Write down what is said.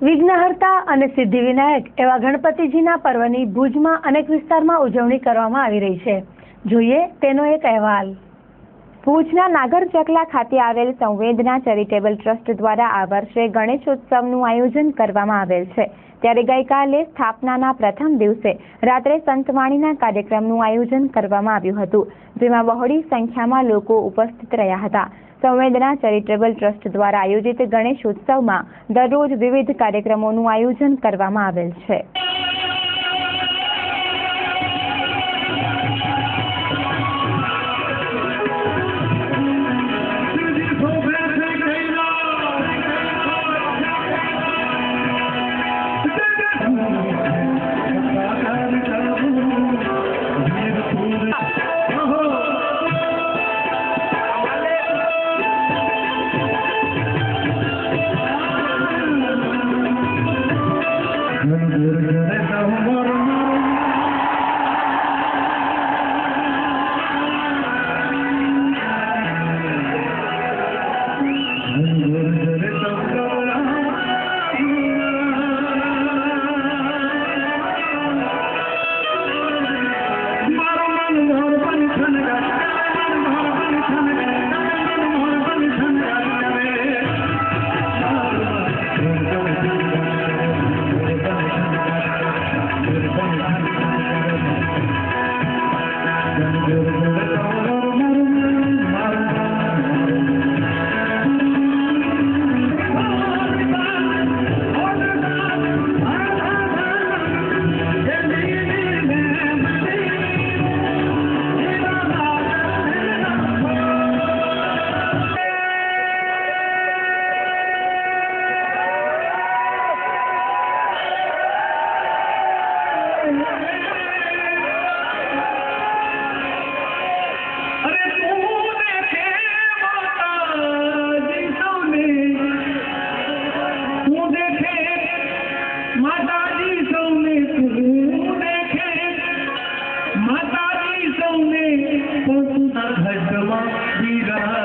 વિઘ્નહર્તા અને સિદ્ધિવિનાયક એવા ગણપતિજીના પર્વની ભુજમાં અનેક વિસ્તારમાં ઉજવણી કરવામાં આવી રહી છે. જોઈએ તેનો એક અહેવાલ. ભુજના નાગર ચકલા ખાતે આવેલ સંવેદના ચેરિટેબલ ટ્રસ્ટ દ્વારા આ વર્ષે ગણેશોત્સવનું આયોજન કરવામાં આવેલ છે. ત્યારે ગઈકાલે સ્થાપનાના પ્રથમ દિવસે રાત્રે સંતવાણીના કાર્યક્રમનું આયોજન કરવામાં આવ્યું હતું, જેમાં બહોળી સંખ્યામાં લોકો ઉપસ્થિત રહ્યા હતા. સંવેદના ચેરિટેબલ ટ્રસ્ટ દ્વારા આયોજિત ગણેશોત્સવમાં દરરોજ વિવિધ કાર્યક્રમોનું આયોજન કરવામાં આવેલ છે. विराजता